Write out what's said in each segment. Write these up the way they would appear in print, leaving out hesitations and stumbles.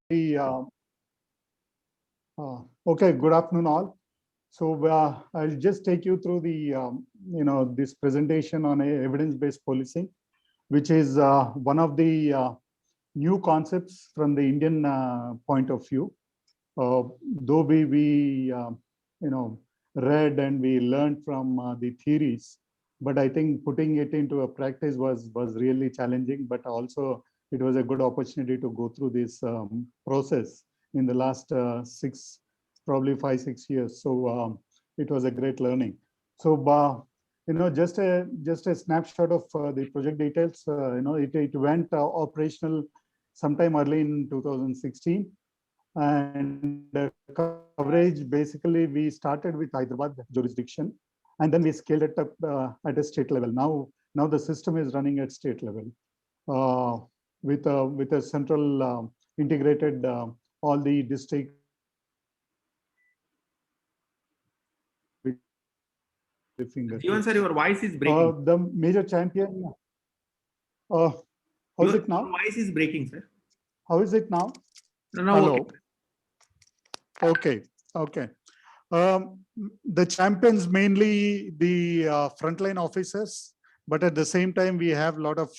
Okay, good afternoon all. So I'll just take you through the this presentation on evidence-based policing, which is one of the new concepts from the Indian point of view. Though we read and we learned from the theories, but I think putting it into a practice was really challenging. But also it was a good opportunity to go through this process in the last probably 5-6 years. So it was a great learning. So just a snapshot of the project details. It went operational sometime early in 2016. And coverage, basically, we started with Hyderabad jurisdiction, and then we scaled it up at a state level. Now the system is running at state level with a central integrated all the district. Even sir, your voice is breaking. The major champion. How is it now? Your voice is breaking, sir. How is it now? No, hello. Okay. The champions mainly the frontline officers, but at the same time we have a lot of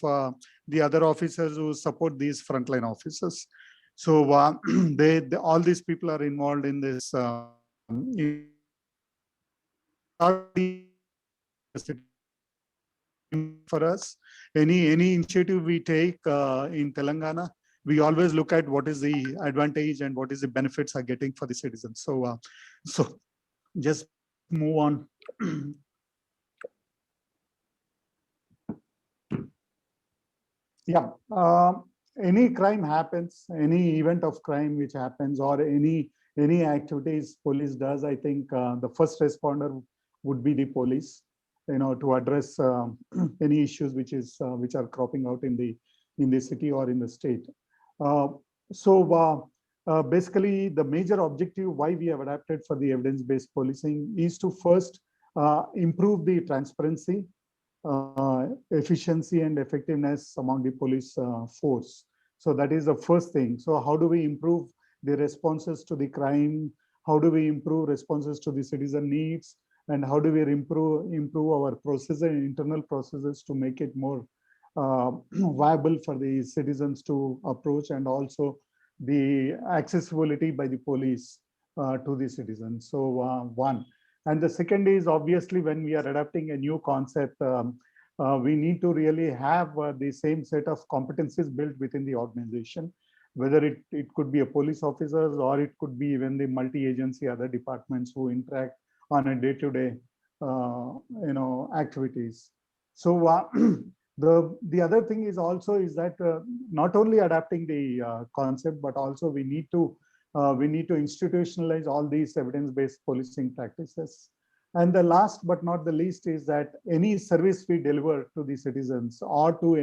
the other officers who support these frontline officers. So all these people are involved in this. For us, any initiative we take in Telangana, we always look at what is the advantage and what is the benefits are getting for the citizens. So just move on. Yeah, any crime happens, any event of crime which happens, or any activities police does, I think the first responder would be the police, to address any issues which are cropping out in the city or in the state. Basically, the major objective why we have adapted for the evidence-based policing is to first improve the transparency, efficiency and effectiveness among the police force. So that is the first thing. So how do we improve the responses to the crime? How do we improve responses to the citizen needs? And how do we improve our processes and internal processes to make it more viable for the citizens to approach, and also the accessibility by the police to the citizens. So one. And the second is obviously when we are adapting a new concept, we need to really have the same set of competencies built within the organization, whether it could be a police officers or it could be even the multi-agency other departments who interact on a day-to-day activities. So the other thing is also that not only adapting the concept, but also we need to institutionalize all these evidence-based policing practices. And the last but not the least is that any service we deliver to the citizens or to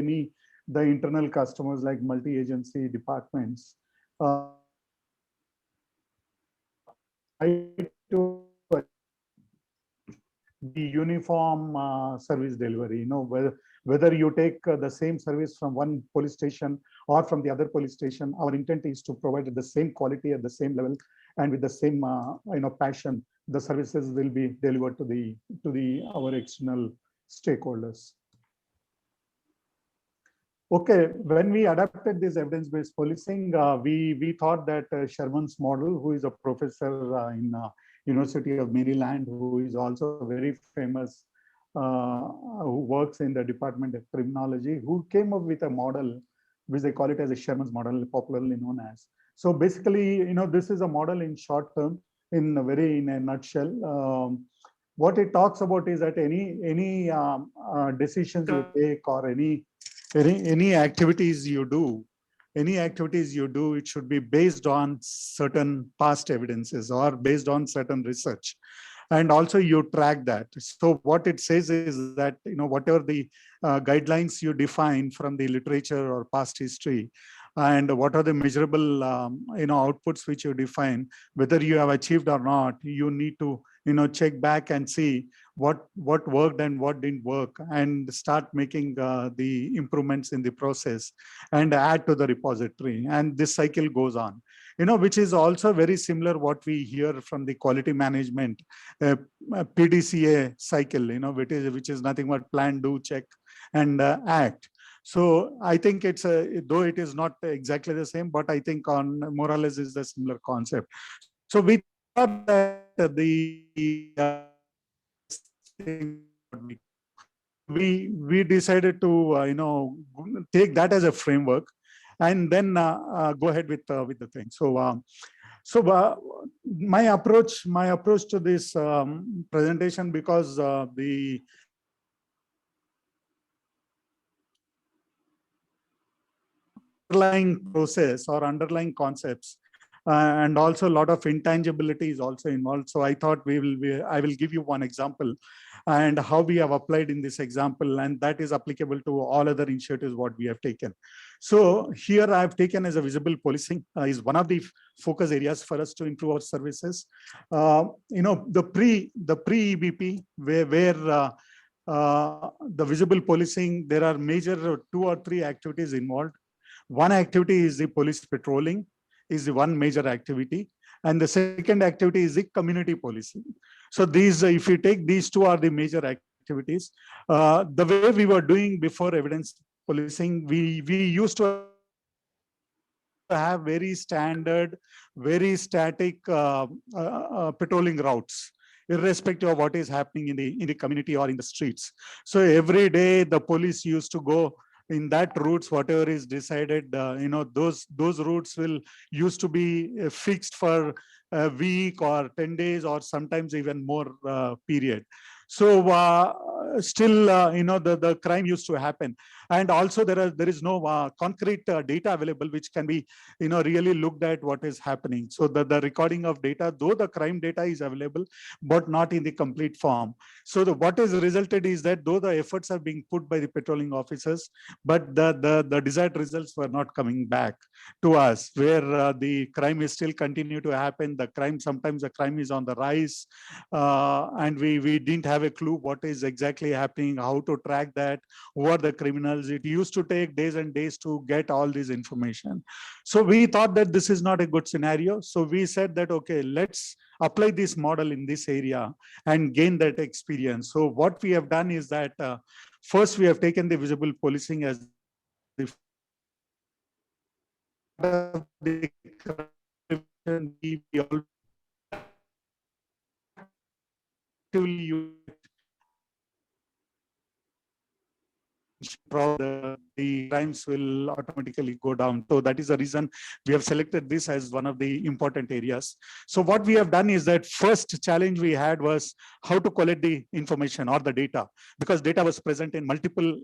the internal customers like multi-agency departments, the uniform service delivery, whether you take the same service from one police station or from the other police station, our intent is to provide the same quality at the same level and with the same passion. The services will be delivered to our external stakeholders. Okay, when we adapted this evidence-based policing, we thought that Sherman's model, who is a professor in University of Maryland, who is also very famous, who works in the Department of Criminology, who came up with a model, which they call it as a Sherman's model, popularly known as. So basically, this is a model in short term, in a nutshell. What it talks about is that any decisions you take or any activities you do, it should be based on certain past evidences or based on certain research. And also you track that. So what it says is that, whatever the guidelines you define from the literature or past history, and what are the measurable, outputs which you define, whether you have achieved or not, you need to, check back and see what worked and what didn't work, and start making the improvements in the process and add to the repository. And this cycle goes on. which is also very similar what we hear from the quality management PDCA cycle, which is nothing but plan, do, check, and act. So I think though it is not exactly the same, but I think on more or less is the similar concept. So we thought that we decided to take that as a framework, and then go ahead with the thing. So my approach to this presentation, because the underlying process or underlying concepts, and also a lot of intangibility is also involved. So I thought I will give you one example and how we have applied in this example, and that is applicable to all other initiatives what we have taken. So here I have taken as a visible policing is one of the focus areas for us to improve our services. The pre-EBP where the visible policing, there are major 2 or 3 activities involved. One activity is the police patrolling, is the one major activity. And the second activity is the community policing. So these, if you take these 2 are the major activities. The way we were doing before evidence policing, we used to have very standard, very static patrolling routes, irrespective of what is happening in the community or in the streets. So every day the police used to go in that routes, whatever is decided, those routes will used to be fixed for a week or 10 days or sometimes even more period. So still, the crime used to happen. And also there is no concrete data available which can be, really looked at what is happening. So the recording of data, though the crime data is available, but not in the complete form. So what is resulted is that though the efforts are being put by the patrolling officers, but the desired results were not coming back to us, where the crime is still continue to happen. Sometimes the crime is on the rise, and we didn't have a clue what is exactly happening, how to track that, who are the criminals. It used to take days and days to get all this information. So we thought that this is not a good scenario. So we said that, okay, let's apply this model in this area and gain that experience. So what we have done is that first we have taken the visible policing as the the crimes will automatically go down. So that is the reason we have selected this as one of the important areas. So what we have done is that first challenge we had was how to collect the information or the data, because data was present in multiple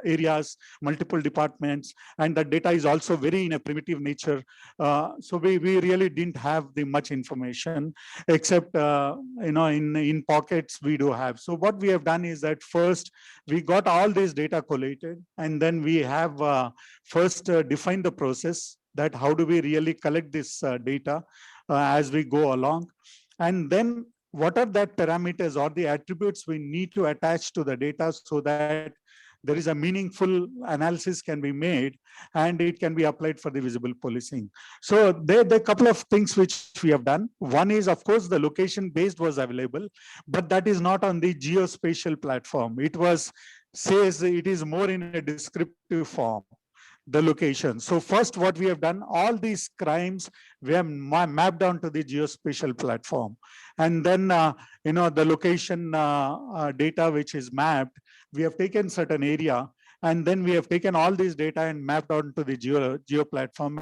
areas, multiple departments, and the data is also very in a primitive nature. So we really didn't have the much information, except in pockets we do have. So what we have done is that first we got all this data collated, and then we have first defined the process that how do we really collect this data as we go along, and then what are that parameters or the attributes we need to attach to the data so that there is a meaningful analysis can be made and it can be applied for the visible policing. So there are a couple of things which we have done. One is, of course, the location based was available, but that is not on the geospatial platform. It says it is more in a descriptive form, the location. So first what we have done, all these crimes we have mapped down to the geospatial platform. And then, the location data which is mapped, we have taken certain area, and then we have taken all these data and mapped onto the geo platform.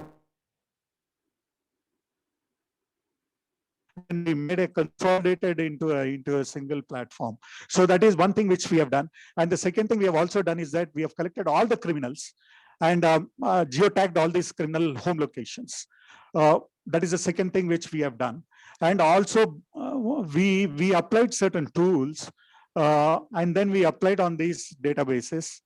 And we made a consolidated into a single platform. So that is one thing which we have done. And the second thing we have also done is that we have collected all the criminals and geotagged all these criminal home locations. That is the second thing which we have done. And also we applied certain tools, and then we applied on these databases,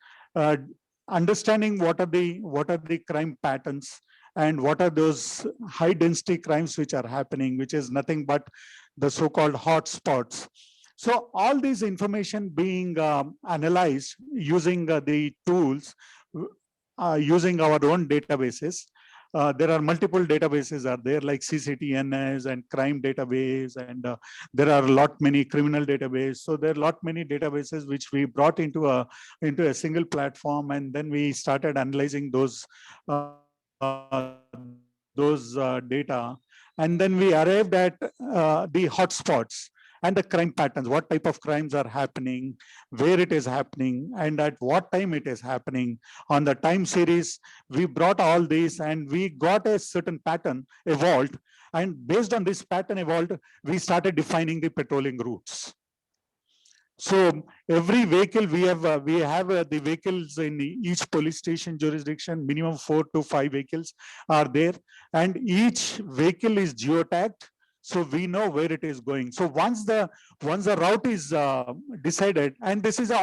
understanding what are the crime patterns and what are those high density crimes which are happening, which is nothing but the so-called hotspots. So all these information being analyzed using the tools, using our own databases. there are multiple databases are there, like CCTNS and crime database, and there are a lot many criminal database. So there are a lot many databases which we brought into a single platform, and then we started analyzing those data, and then we arrived at the hotspots and the crime patterns, what type of crimes are happening, where it is happening, and at what time it is happening. On the time series, we brought all these and we got a certain pattern evolved. And based on this pattern evolved, we started defining the patrolling routes. So every vehicle we have the vehicles in each police station jurisdiction, minimum 4 to 5 vehicles are there, and each vehicle is geotagged. So we know where it is going. So once the route is decided, and this is an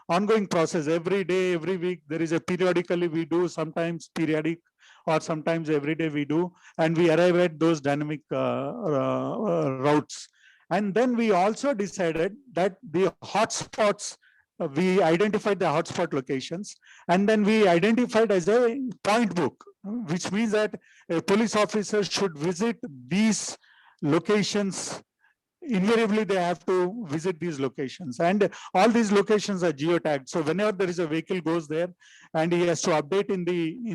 ongoing process, every day, every week, there is a periodically we do, sometimes periodic or sometimes every day we do, and we arrive at those dynamic routes. And then we also decided that the hotspots, we identified the hotspot locations, and then we identified as a point book, which means that a police officer should visit these locations. Invariably, they have to visit these locations, and all these locations are geotagged. So whenever there is a vehicle goes there, and he has to update in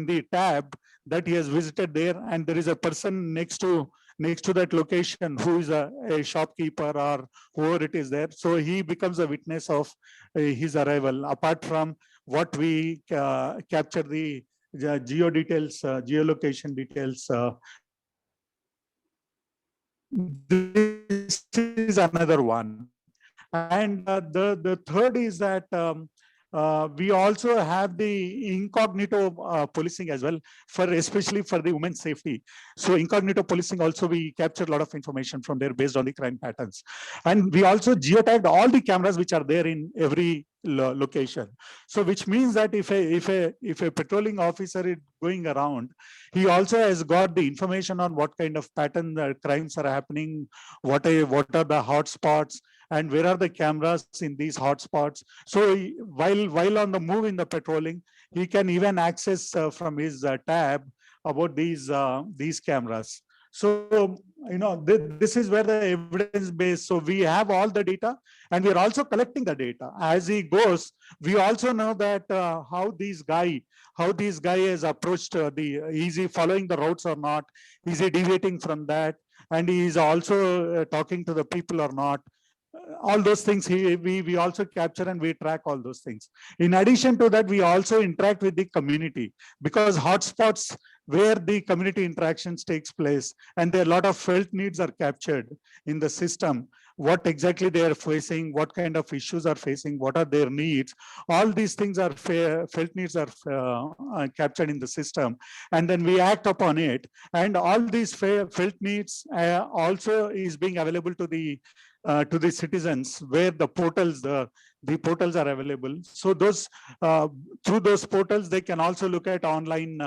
the tab that he has visited there, and there is a person next to that location who is a shopkeeper or whoever it is there. So he becomes a witness of his arrival. Apart from what we capture the geo details, geolocation details. This is another one. And the third is that we also have the incognito policing as well, especially for the women's safety. So incognito policing also, we capture a lot of information from there based on the crime patterns. And we also geotagged all the cameras which are there in every location. So which means that if a patrolling officer is going around, he also has got the information on what kind of pattern crimes are happening, what are the hotspots, and where are the cameras in these hotspots. So while on the move in the patrolling, he can even access from his tab about these cameras. So, this is where the evidence base. So we have all the data, and we are also collecting the data as he goes. We also know that how this guy has approached is he following the routes or not? Is he deviating from that? And he is also talking to the people or not? All those things we also capture, and we track all those things. In addition to that, we also interact with the community, because hotspots where the community interactions takes place, and there are a lot of felt needs are captured in the system. What exactly they are facing, what kind of issues are facing, what are their needs. All these things are felt needs are captured in the system, and then we act upon it. And all these felt needs also is being available to the citizens, where the portals are available. So those through those portals, they can also look at online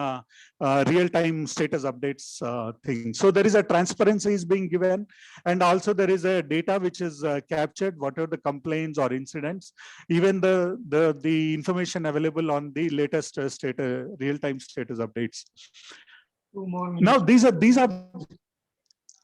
real-time status updates things. So there is a transparency is being given, and also there is a data which is captured, whatever the complaints or incidents, even the information available on the latest real-time status updates. 2 more minutes. Now these are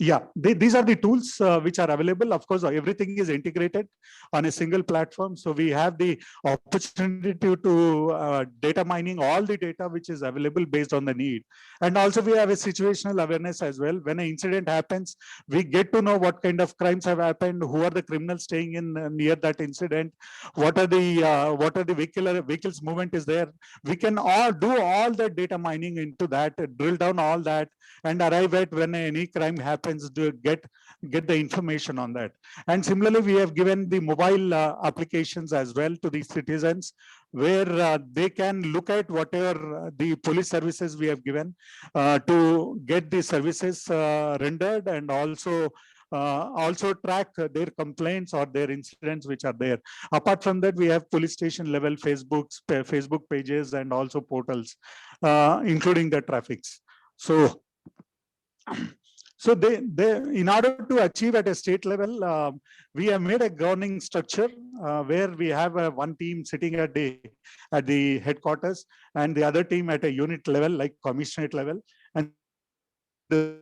yeah, these are the tools which are available. Of course, everything is integrated on a single platform. So we have the opportunity to data mining all the data which is available based on the need. And also we have a situational awareness as well. When an incident happens, we get to know what kind of crimes have happened, who are the criminals staying in near that incident, what are the vehicles movement is there. We can all do all that data mining into that, drill down all that, and arrive at when any crime happens, to get the information on that. And similarly, we have given the mobile applications as well to the citizens, where they can look at whatever the police services we have given to get the services rendered, and also track their complaints or their incidents which are there. Apart from that, we have police station level Facebook pages and also portals, including the traffics. So So in order to achieve at a state level, we have made a governing structure where we have one team sitting at the headquarters and the other team at a unit level, like commissionerate level, and the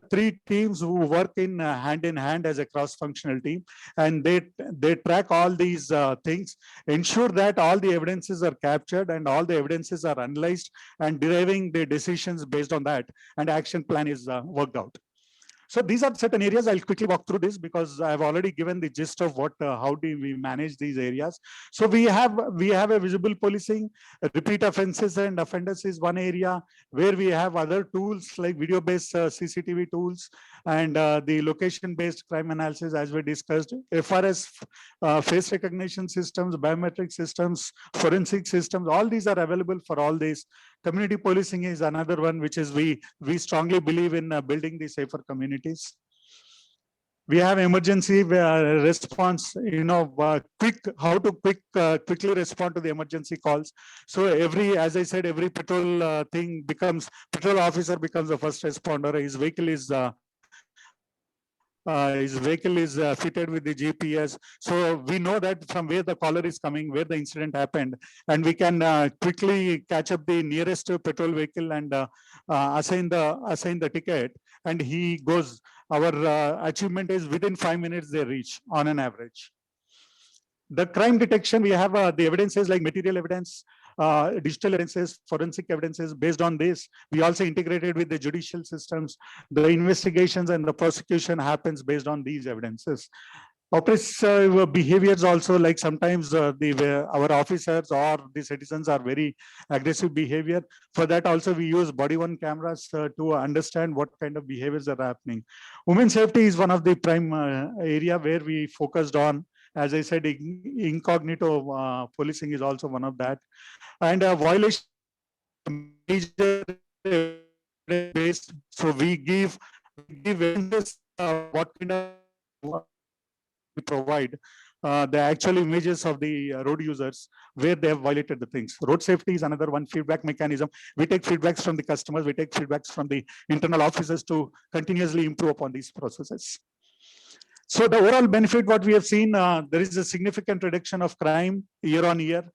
three teams who work in hand as a cross-functional team, and they track all these things, ensure that all the evidences are captured and all the evidences are analyzed, and deriving the decisions based on that, and action plan is worked out. So these are certain areas. I'll quickly walk through this because I've already given the gist of what, how do we manage these areas. So we have a visible policing, repeat offenses and offenders is one area where we have other tools like video-based CCTV tools and the location-based crime analysis as we discussed. FRS, face recognition systems, biometric systems, forensic systems, all these are available for all these. Community policing is another one, which is we strongly believe in building the safer communities. We have emergency response, how to quickly respond to the emergency calls. So as I said, every patrol patrol officer becomes a first responder. His vehicle is fitted with the GPS. So we know that from where the caller is coming, where the incident happened, and we can quickly catch up the nearest patrol vehicle and assign the ticket, and he goes. Our achievement is within 5 minutes they reach on an average. The crime detection, we have the evidences like material evidence, digital evidences, forensic evidences. Based on this, we also integrated with the judicial systems. The investigations and the prosecution happens based on these evidences. Oppressive behaviors also, like sometimes our officers or the citizens are very aggressive behavior. For that also we use body-worn cameras to understand what kind of behaviors are happening. Women safety is one of the prime area where we focused on. As I said, incognito policing is also one of that. And violation major based. So we give evidences what kind of we provide the actual images of the road users where they have violated the things. Road safety is another one feedback mechanism. We take feedbacks from the customers, we take feedbacks from the internal officers to continuously improve upon these processes. So the overall benefit, what we have seen, there is a significant reduction of crime year on year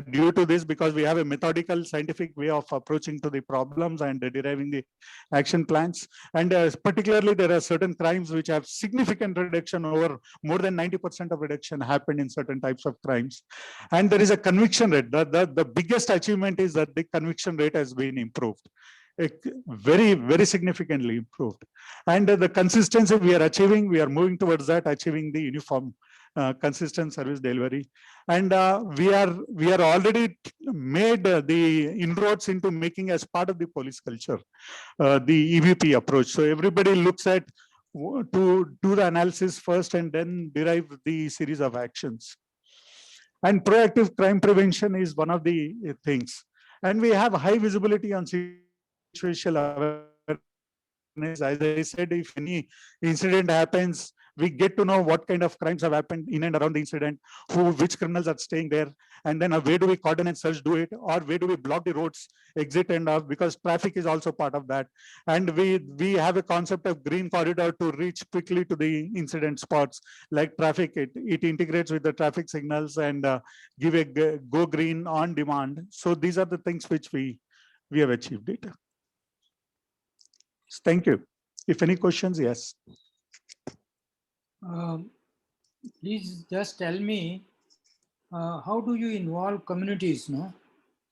due to this, because we have a methodical scientific way of approaching to the problems and deriving the action plans. And particularly there are certain crimes which have significant reduction, over more than 90% of reduction happened in certain types of crimes. And there is a conviction rate. The biggest achievement is that the conviction rate has been improved. Very significantly improved. And the consistency we are achieving, we are moving towards that, achieving the uniform consistent service delivery. And we are already made the inroads into making as part of the police culture the EVP approach. So everybody looks at to do the analysis first and then derive the series of actions. And proactive crime prevention is one of the things. And we have high visibility on situational awareness. As I said, if any incident happens, we get to know what kind of crimes have happened in and around the incident, which criminals are staying there, and then where do we coordinate search, do it, or where do we block the roads, exit and off, because traffic is also part of that. And we have a concept of green corridor to reach quickly to the incident spots, like traffic. It integrates with the traffic signals and give a go green on demand. So these are the things which we have achieved it. Thank you. If any questions, yes. Please just tell me, how do you involve communities, no?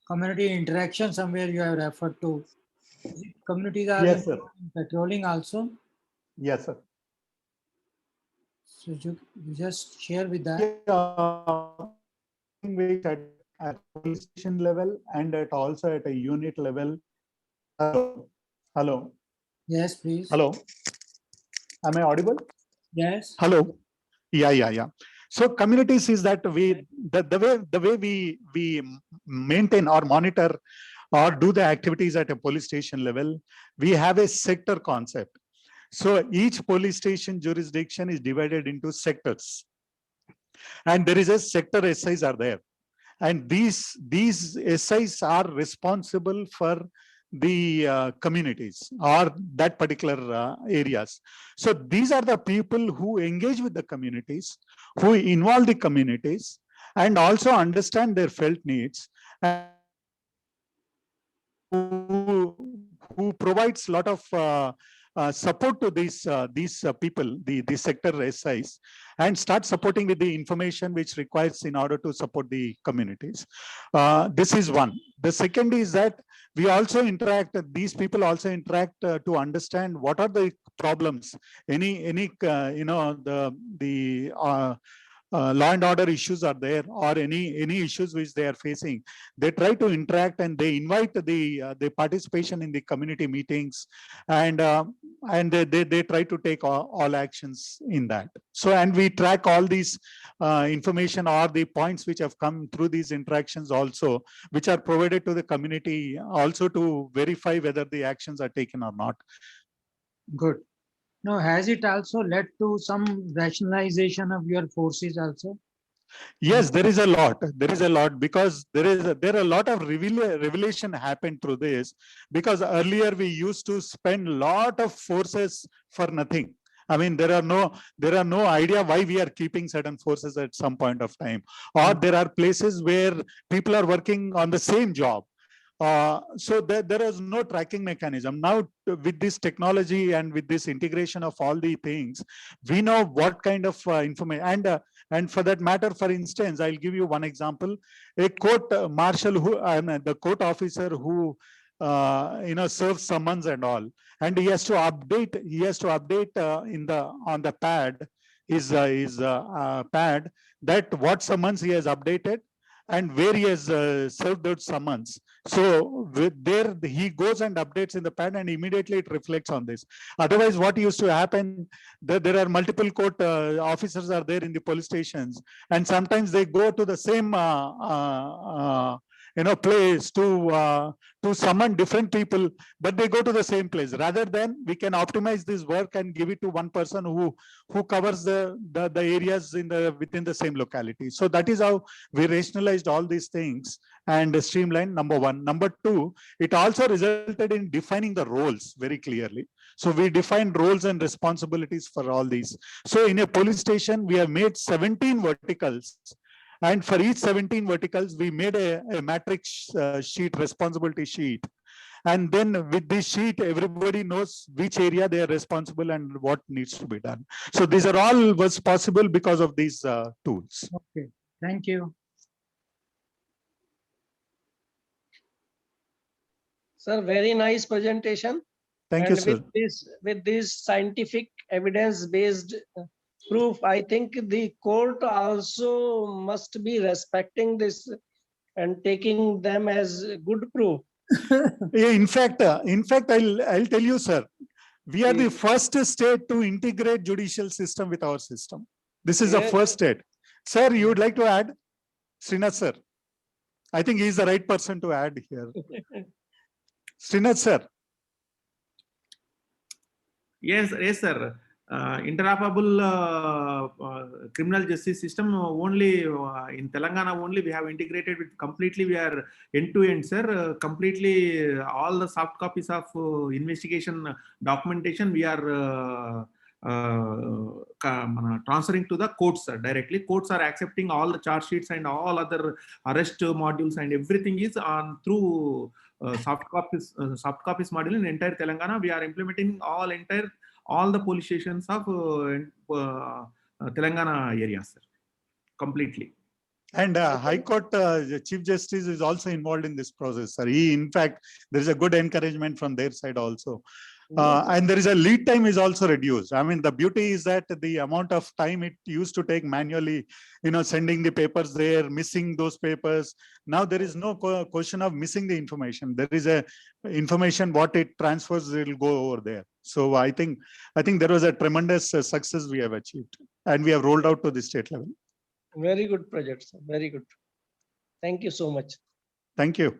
Community interaction, somewhere you have referred to. Communities are yes, sir. patrolling also? Yes, sir. So you just share with that. At police station level and also at a unit level. Hello. Yes, please. Hello. Am I audible? Yes. Hello. Yeah. So communities is that the way we maintain or monitor or do the activities at a police station level, we have a sector concept. So each police station jurisdiction is divided into sectors, and there is a sector SIs are there, and these SIs are responsible for the communities or that particular areas. So these are the people who engage with the communities, who involve the communities, and also understand their felt needs, and who provides a lot of support to these people, the sector SIs, and start supporting with the information which requires in order to support the communities. This is one. The second is that we also interact, these people also interact to understand what are the problems, any the law and order issues are there, or any issues which they are facing. They try to interact, and they invite the participation in the community meetings, and they try to take all actions in that. So, and we track all these information or the points which have come through these interactions also, which are provided to the community also to verify whether the actions are taken or not. Good. Now, has it also led to some rationalization of your forces also? Yes, there is a lot. There is a lot, because there are a lot of revelation happened through this, because earlier we used to spend a lot of forces for nothing. I mean, there are no idea why we are keeping certain forces at some point of time, or there are places where people are working on the same job. So there is no tracking mechanism. Now, with this technology and with this integration of all the things, we know what kind of information. And for that matter, for instance, I'll give you one example. A court marshal, the court officer who serves summons and all, and he has to update. He has to update on the pad, his pad, that what summons he has updated and where he has served those summons. So there he goes and updates in the pad, and immediately it reflects on this. Otherwise, what used to happen, there are multiple court officers are there in the police stations, and sometimes they go to the same place to summon different people, but they go to the same place. Rather than, we can optimize this work and give it to one person who covers the areas within the same locality. So that is how we rationalized all these things and streamlined, number one. Number two, it also resulted in defining the roles very clearly. So we defined roles and responsibilities for all these. So in a police station, we have made 17 verticals. And for each 17 verticals, we made a matrix sheet, responsibility sheet. And then with this sheet, everybody knows which area they are responsible and what needs to be done. So these are all was possible because of these tools. Okay, thank you. Sir, very nice presentation. Thank and you, sir. With this scientific evidence-based proof, I think the court also must be respecting this and taking them as good proof. Yeah, in fact, I'll tell you, sir, we are the first state to integrate judicial system with our system. This is the first state. Sir, you would like to add? Srinath, sir. I think he is the right person to add here. Srinath, sir. Yes, sir. Interoperable criminal justice system only in Telangana only we have integrated with completely. We are end to end, sir. Completely all the soft copies of investigation documentation we are transferring to the courts, sir, directly. Courts are accepting all the charge sheets and all other arrest modules, and everything is on through soft copies module in entire Telangana. We are implementing all the police stations of Telangana area, sir, completely. And High Court Chief Justice is also involved in this process, sir. In fact, there is a good encouragement from their side also. And there is a lead time is also reduced. I mean, the beauty is that the amount of time it used to take manually, sending the papers there, missing those papers. Now there is no question of missing the information. There is a information, what it transfers, it will go over there. So I think there was a tremendous success we have achieved, and we have rolled out to the state level. Very good project, sir. Very good. Thank you so much. Thank you.